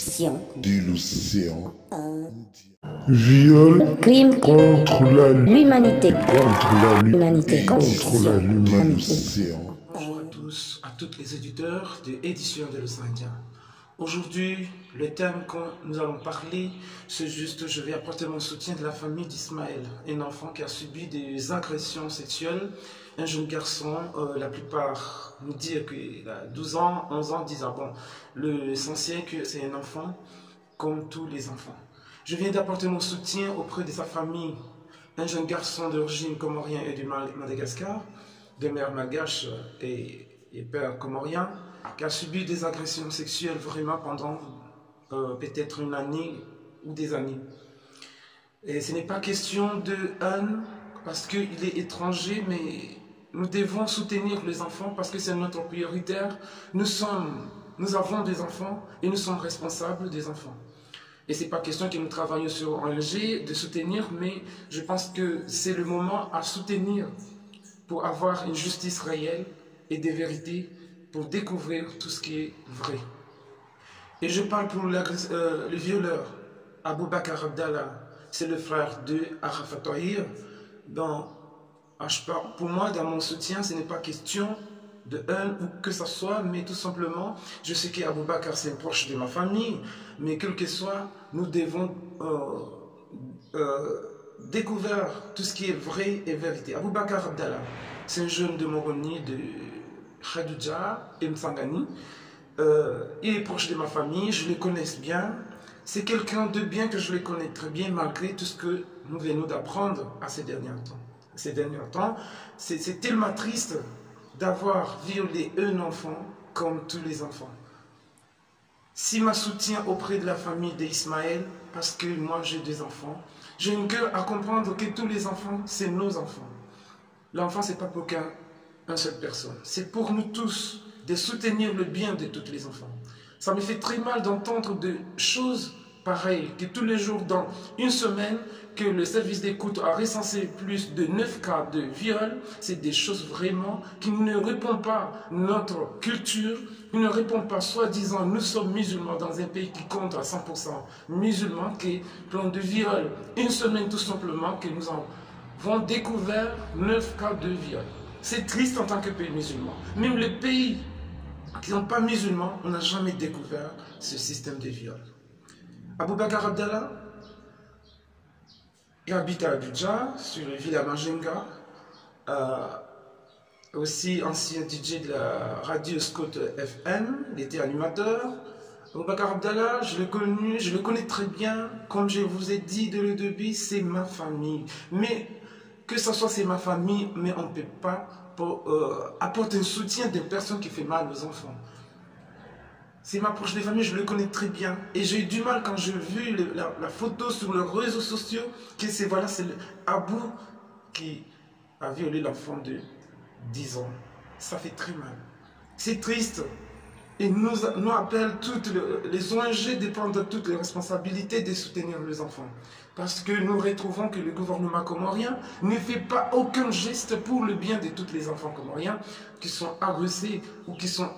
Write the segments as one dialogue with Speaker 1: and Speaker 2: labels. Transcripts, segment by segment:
Speaker 1: de l'océan. Viol
Speaker 2: Crime
Speaker 1: contre
Speaker 2: l'humanité.
Speaker 1: l'humanité.
Speaker 2: Contre
Speaker 1: Contre
Speaker 2: l'humanité.
Speaker 1: l'océan.
Speaker 3: Bonjour à tous, à toutes les éditeurs de Éditions de l'Océan Indien. Aujourd'hui, le thème que nous allons parler, c'est juste, je vais apporter mon soutien de la famille d'Ismaël, un enfant qui a subi des agressions sexuelles, un jeune garçon, la plupart nous disent qu'il a 12 ans, 11 ans, 10 ans. Bon, l'essentiel que c'est un enfant comme tous les enfants. Je viens d'apporter mon soutien auprès de sa famille, un jeune garçon d'origine comorien et du Madagascar, de mère malgache et père comorien, qui a subi des agressions sexuelles vraiment pendant peut-être une année ou des années. Et ce n'est pas question de haine parce qu'il est étranger, mais nous devons soutenir les enfants parce que c'est notre prioritaire. Nous avons des enfants et nous sommes responsables des enfants. Et ce n'est pas question que nous travaillons sur Angers de soutenir, mais je pense que c'est le moment à soutenir pour avoir une justice réelle et des vérités, pour découvrir tout ce qui est vrai. Et je parle pour le violeur, Aboubakar Abdallah, c'est le frère de Arafat Tahir. Pour moi, dans mon soutien, ce n'est pas question de haine ou que ce soit, mais tout simplement, je sais qu'Aboubakar c'est un proche de ma famille, mais quel que soit, nous devons découvrir tout ce qui est vrai et vérité. Aboubakar Abdallah, c'est un jeune de Moroni, de Khadija et Msangani. Il est proche de ma famille, je le connais bien. C'est quelqu'un de bien que je le connais très bien, malgré tout ce que nous venons d'apprendre à ces derniers temps. C'est tellement triste d'avoir violé un enfant comme tous les enfants. Si ma soutien auprès de la famille d'Ismaël, parce que moi j'ai des enfants, j'ai un cœur à comprendre que tous les enfants, c'est nos enfants. L'enfant, ce n'est pas pour une seule personne. C'est pour nous tous de soutenir le bien de tous les enfants. Ça me fait très mal d'entendre des choses pareilles, que tous les jours, dans une semaine, que le service d'écoute a recensé plus de 9 cas de viol. C'est des choses vraiment qui ne répondent pas à notre culture, qui ne répondent pas, soi-disant, nous sommes musulmans dans un pays qui compte à 100% musulmans, qui est plein de viol. Une semaine tout simplement que nous avons découvert 9 cas de viol. C'est triste en tant que pays musulman. Même les pays qui ne sont pas musulmans, on n'a jamais découvert ce système de viol. Aboubakar Abdallah, il habite à Abidjan, sur le village Majenga, aussi ancien DJ de la radio Scott FM, il était animateur. Aboubakar Abdallah, je le connais très bien, comme je vous ai dit de le début, c'est ma famille. Mais que ce soit c'est ma famille, mais on ne peut pas apporter un soutien d'une personne qui fait mal aux enfants. C'est ma proche de famille, je le connais très bien. Et j'ai eu du mal quand j'ai vu la photo sur les réseaux sociaux, que c'est Abou qui a violé l'enfant de 10 ans. Ça fait très mal. C'est triste. Et nous appelle toutes les ONG de prendre toutes les responsabilités de soutenir les enfants. Parce que nous retrouvons que le gouvernement comorien ne fait pas aucun geste pour le bien de tous les enfants comoriens qui sont agressés ou qui sont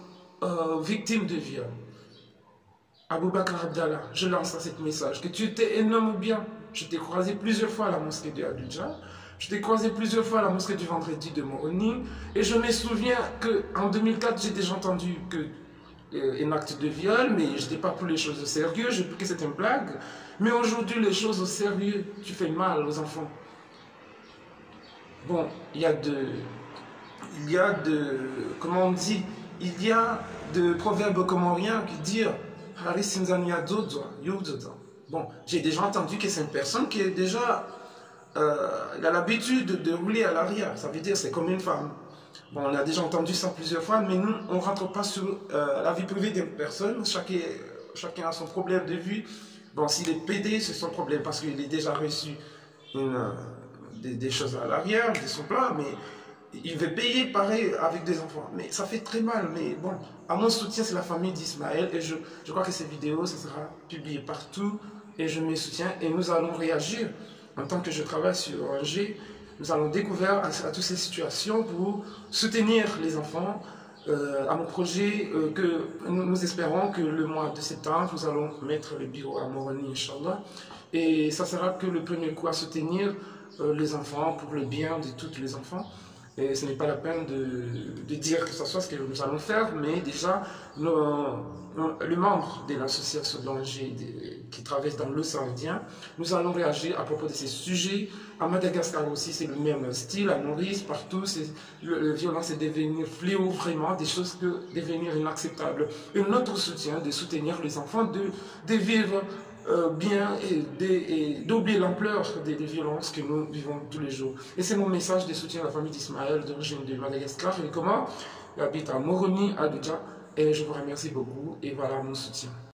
Speaker 3: victimes de viol. Aboubakar Abdallah, je lance à ce message, que tu étais un homme bien. Je t'ai croisé plusieurs fois à la mosquée de Abidjan. Je t'ai croisé plusieurs fois à la mosquée du vendredi de Moroni. Et je me souviens qu'en 2004, j'ai déjà entendu un acte de viol, mais je n'ai pas pris les choses au sérieux, j'ai cru que c'était une blague. Mais aujourd'hui, les choses au sérieux, tu fais mal aux enfants. Bon, comment on dit, il y a de proverbes comoriens qui disent bon, j'ai déjà entendu que c'est une personne qui est déjà il a l'habitude de rouler à l'arrière, ça veut dire c'est comme une femme. Bon, on a déjà entendu ça plusieurs fois, mais nous, on ne rentre pas sur la vie privée d'une personne. Chacun a son problème de vue. Bon, s'il est pédé, c'est son problème parce qu'il a déjà reçu des choses à l'arrière de son plan, mais il veut payer pareil avec des enfants. Mais ça fait très mal. Mais bon, à mon soutien, c'est la famille d'Ismaël. Et je crois que cette vidéo, ça sera publié partout. Et je me soutiens. Et nous allons réagir. En tant que je travaille sur Angers, nous allons découvrir à toutes ces situations pour soutenir les enfants, à mon projet que nous espérons que le mois de septembre, nous allons mettre le bureau à Moroni, Inch'Allah. Et ça sera que le premier coup à soutenir les enfants pour le bien de tous les enfants. Et ce n'est pas la peine de dire que ce soit ce que nous allons faire, mais déjà, les membres de l'association d'ONG qui traversent dans l'océan Indien, nous allons réagir à propos de ces sujets. À Madagascar aussi, c'est le même style, à Maurice, partout, la violence est devenue fléau vraiment, des choses que devenir inacceptables. Et notre soutien, de soutenir les enfants, de vivre bien et d'oublier l'ampleur des violences que nous vivons tous les jours. Et c'est mon message de soutien à la famille d'Ismaël, d'origine de Madagascar et comment il habite à Moroni, à Adja. Et je vous remercie beaucoup et voilà mon soutien.